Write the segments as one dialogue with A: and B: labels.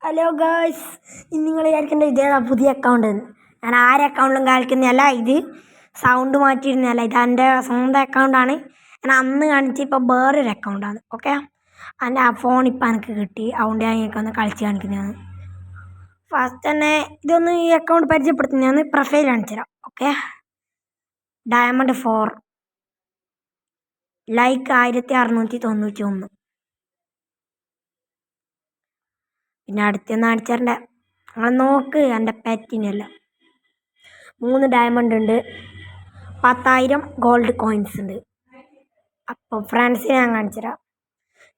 A: Hello girls, ഇന്ന് നിങ്ങൾ വിചാരിക്കേണ്ട ഇതേതാ പുതിയ അക്കൗണ്ട്. ഞാൻ ആരെ അക്കൗണ്ടിലും കളിക്കുന്നതല്ല. ഇത് സൗണ്ട് മാറ്റിയിരുന്നല്ല, ഇത് എൻ്റെ സ്വന്തം അക്കൗണ്ടാണ്. ഞാൻ അന്ന് കാണിച്ച് ഇപ്പോൾ വേറൊരു അക്കൗണ്ടാണ്. ഓക്കെ, എൻ്റെ ആ ഫോൺ ഇപ്പം എനിക്ക് കിട്ടി, അതുകൊണ്ട് ഞാൻ ഒന്ന് കളിച്ച് കാണിക്കുന്നതാണ്. ഫസ്റ്റ് തന്നെ ഇതൊന്ന് ഈ അക്കൗണ്ട് പരിചയപ്പെടുത്തുന്നതാണ്. പ്രൊഫൈൽ കാണിച്ചു തരാം. Okay, diamond 4, like 1691. പിന്നെ അടുത്തൊന്ന് അടിച്ചേരണ്ട, നിങ്ങൾ നോക്ക് എൻ്റെ പെറ്റിനെല്ലാം. 3 ഡയമണ്ട് ഉണ്ട്, 10,000 ഗോൾഡ് കോയിൻസ് ഉണ്ട്. അപ്പോൾ ഫ്രണ്ട്സിനെ ഞാൻ കാണിച്ചു തരാം.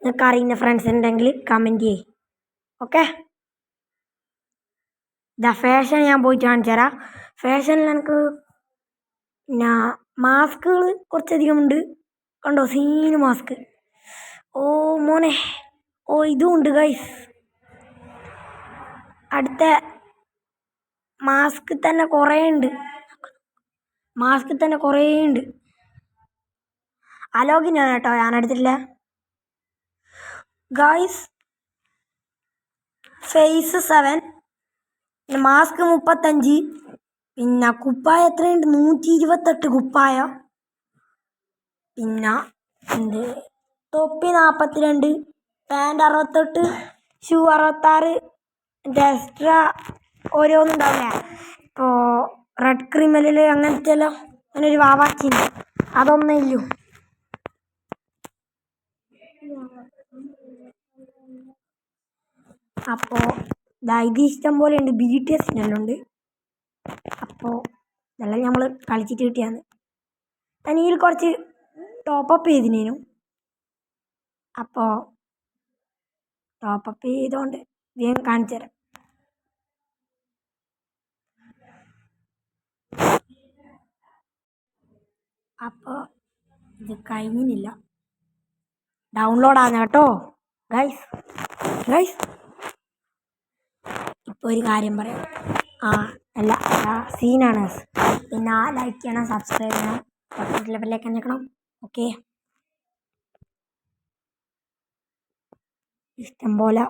A: നിങ്ങൾക്ക് അറിയുന്ന ഫ്രണ്ട്സ് ഉണ്ടെങ്കിൽ കമൻറ്റ് ചെയ്യ്. ഓക്കെ, ഇതാ ഫാഷൻ ഞാൻ പോയിട്ട് കാണിച്ചു തരാം. ഫാഷനിൽ എനിക്ക് പിന്നെ മാസ്കുകൾ കുറച്ചധികം ഉണ്ട്. കണ്ടോ, സീന് മാസ്ക്. ഓ മോനെ, ഓ ഇതും ഉണ്ട് ഗൈസ്. അടുത്ത മാസ്ക് തന്നെ കുറേ ഉണ്ട്. അലോകിനാണ് കേട്ടോ, ഞാൻ എടുത്തിട്ടില്ല ഗൈസ്. ഫേസ് 7, പിന്നെ മാസ്ക് 35, പിന്നെ കുപ്പായ എത്രയുണ്ട്, 128 കുപ്പായ. പിന്നെ എന്ത് തൊപ്പി 42, പാൻറ് 68, ഷൂ 66, എക്സ്ട്രാ ഓരോന്നുണ്ടാവില്ലേ. ഇപ്പോൾ റെഡ് ക്രിമിനൽ അങ്ങനത്തെ എല്ലാം, അങ്ങനെ ഒരു വാവാച്ചിന് അതൊന്നേ ഇല്ലു. അപ്പോൾ ഇത് ഇഷ്ടം പോലെ ഉണ്ട്. BTS എല്ലാം ഉണ്ട്. അപ്പോൾ ഇതെല്ലാം നമ്മൾ കളിച്ചിട്ട് കിട്ടിയാണ്. ഞാൻ ഇതിൽ കുറച്ച് ടോപ്പപ്പ് ചെയ്തിനു. അപ്പോൾ ടോപ്പപ്പ് ചെയ്തുകൊണ്ട് ഞാൻ കാണിച്ചു തരാം. അപ്പോൾ ഇത് കഴിഞ്ഞില്ല, ഡൗൺലോഡാണ് കേട്ടോ ഗൈസ്. ഇപ്പോൾ ഒരു കാര്യം പറയാം. അല്ല, സീനാണ്. പിന്നെ ലൈക്ക് ചെയ്യണം, സബ്സ്ക്രൈബ് ചെയ്യണം, ലെവലിലേക്ക് ഞെക്കണം. ഓക്കെ, ഇഷ്ടംപോലെ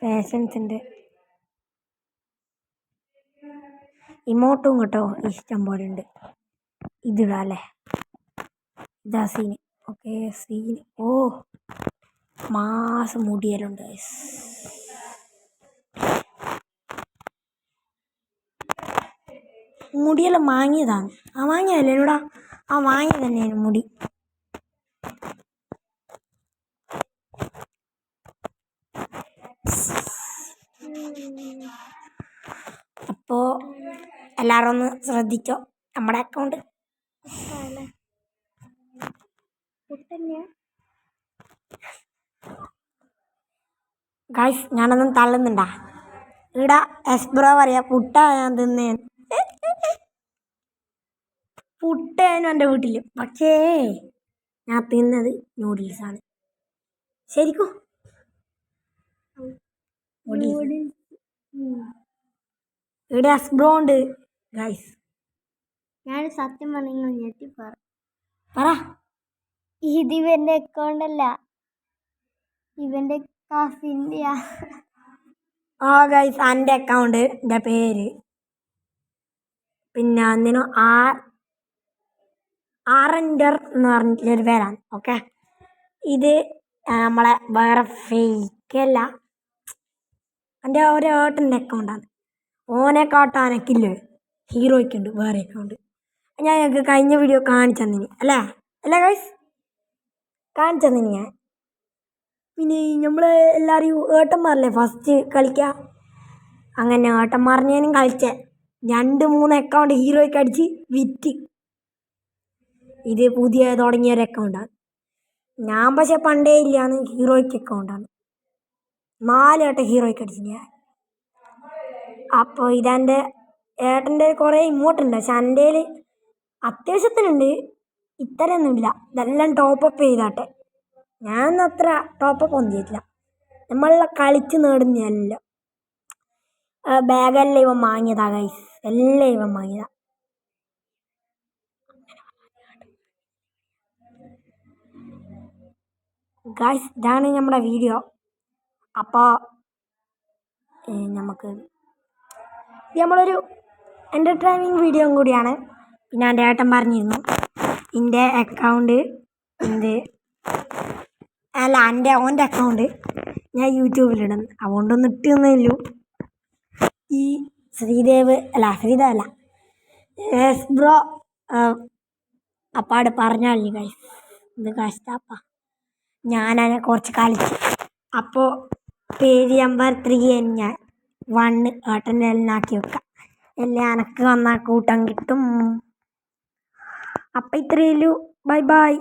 A: ഫാഷൻസ് ഉണ്ട്. ഇമോട്ടും കേട്ടോ ഇഷ്ടം പോലെ ഉണ്ട്. ഇതിടാ അല്ലേ, ഇതാ സീന്. Okay, scene. ഓ മാസം മുടിയലുണ്ട്. മുടിയെല്ലാം വാങ്ങിയതാണ്. വാങ്ങിയതല്ലേ എന്നോടാ, വാങ്ങിയത് തന്നെയാണ് മുടി. അപ്പോൾ എല്ലാവരും ഒന്ന് ശ്രദ്ധിച്ചോ നമ്മുടെ അക്കൗണ്ട്. ഗൈസ്, ഞാനൊന്നും തള്ളുന്നുണ്ടാ. ഇവിടെ എസ്ബ്രോ പറയാ പുട്ട ഞാൻ തിന്നേ. പുട്ടേനും എൻ്റെ വീട്ടിൽ, പക്ഷേ ഞാൻ തിന്നത് നൂഡിൽസാണ്. ശരിക്കും ഇവിടെ എസ്ബ്രോ ഉണ്ട് ഗൈസ്.
B: ഞാൻ സത്യം പറഞ്ഞു ഞെട്ടി
A: പറ.
B: ഇത് ഇവന്റെ അക്കൗണ്ട് അല്ല, ഇവന്റെ കസിൻ്റെ.
A: ഗൈസ്, എൻ്റെ അക്കൗണ്ട് എൻ്റെ പേര് പിന്നെ എന്തിനു ആറൻഡർ എന്ന് പറഞ്ഞിട്ടുള്ളൊരു പേരാണ്. ഓക്കെ, ഇത് നമ്മളെ വേറെ ഫേക്കല്ല, എൻ്റെ ഒരു ഏട്ടൻ്റെ അക്കൗണ്ടാണ്. ഓനെ കാട്ടാനൊക്കില്ലേ, ഹീറോയ്ക്കുണ്ട് വേറെ അക്കൗണ്ട്. ഞാൻ ഞങ്ങൾക്ക് കഴിഞ്ഞ വീഡിയോ കാണിച്ചു തന്നിനി അല്ലേ ഗൈസ്, കാണിച്ചു തന്നിനി ഞാൻ. പിന്നെ നമ്മൾ എല്ലാവരും ഏട്ടന്മാരല്ലേ ഫസ്റ്റ് കളിക്കുക. അങ്ങനെ ഏട്ടന്മാറിനേനും കളിച്ചേ 2-3 അക്കൗണ്ട് ഹീറോയ്ക്ക് അടിച്ച് വിറ്റ്. ഇത് പുതിയ തുടങ്ങിയൊരു അക്കൗണ്ടാണ്. ഞാൻ പക്ഷെ പണ്ടേ ഇല്ലാന്ന് ഹീറോയ്ക്ക് അക്കൗണ്ടാണ്. 4 വട്ടം ഹീറോയ്ക്ക് അടിച്ചു ഞാൻ. അപ്പോൾ ഇതെൻ്റെ ഏട്ടൻ്റെ കുറേ ഇമോട്ടുണ്ട്, പക്ഷെ എൻ്റെ അത്യാവശ്യത്തിനുണ്ട്, ഇത്രയൊന്നുമില്ല. ഇതെല്ലാം ടോപ്പപ്പ് ചെയ്താട്ടെ. ഞാൻ അത്ര ടോപ്പപ്പ് ഒന്നും ചെയ്തിട്ടില്ല. നമ്മളെല്ലാം കളിച്ച് നേടുന്നതല്ല. ബാഗെല്ലാം ഇവൻ വാങ്ങിയതാ ഗൈസ്, എല്ലാം ഇവൻ വാങ്ങിയതാ. ഗൈസ്, ഇതാണ് നമ്മുടെ വീഡിയോ. അപ്പോൾ നമുക്ക് ഇത് നമ്മളൊരു എൻ്റർടൈനിങ് വീഡിയോ കൂടിയാണ്. പിന്നെ എൻ്റെ ഏട്ടൻ പറഞ്ഞിരുന്നു എൻ്റെ അക്കൗണ്ട് ഓൻ്റെ അക്കൗണ്ട് ഞാൻ യൂട്യൂബിലിടും. അതുകൊണ്ടൊന്നും ഇട്ടുന്നില്ലു. ഈ ശ്രീദേവ് അല്ല എസ് ബ്രോ അപ്പാട് പറഞ്ഞാലി ഗൈസ്, ഇത് കഷ്ടാപ്പ. ഞാനതിനെ കുറച്ച് കളിച്ച്. അപ്പോൾ പേജ് നമ്പർ 3 ഞാൻ 1 ഏട്ടൻ്റെ എല്ലാം ആക്കി വെക്കാം. എല്ലാം എനക്ക് വന്നാൽ കൂട്ടം കിട്ടും. അപ്പം ഇത്രയേ ഉള്ളൂ. Bye bye.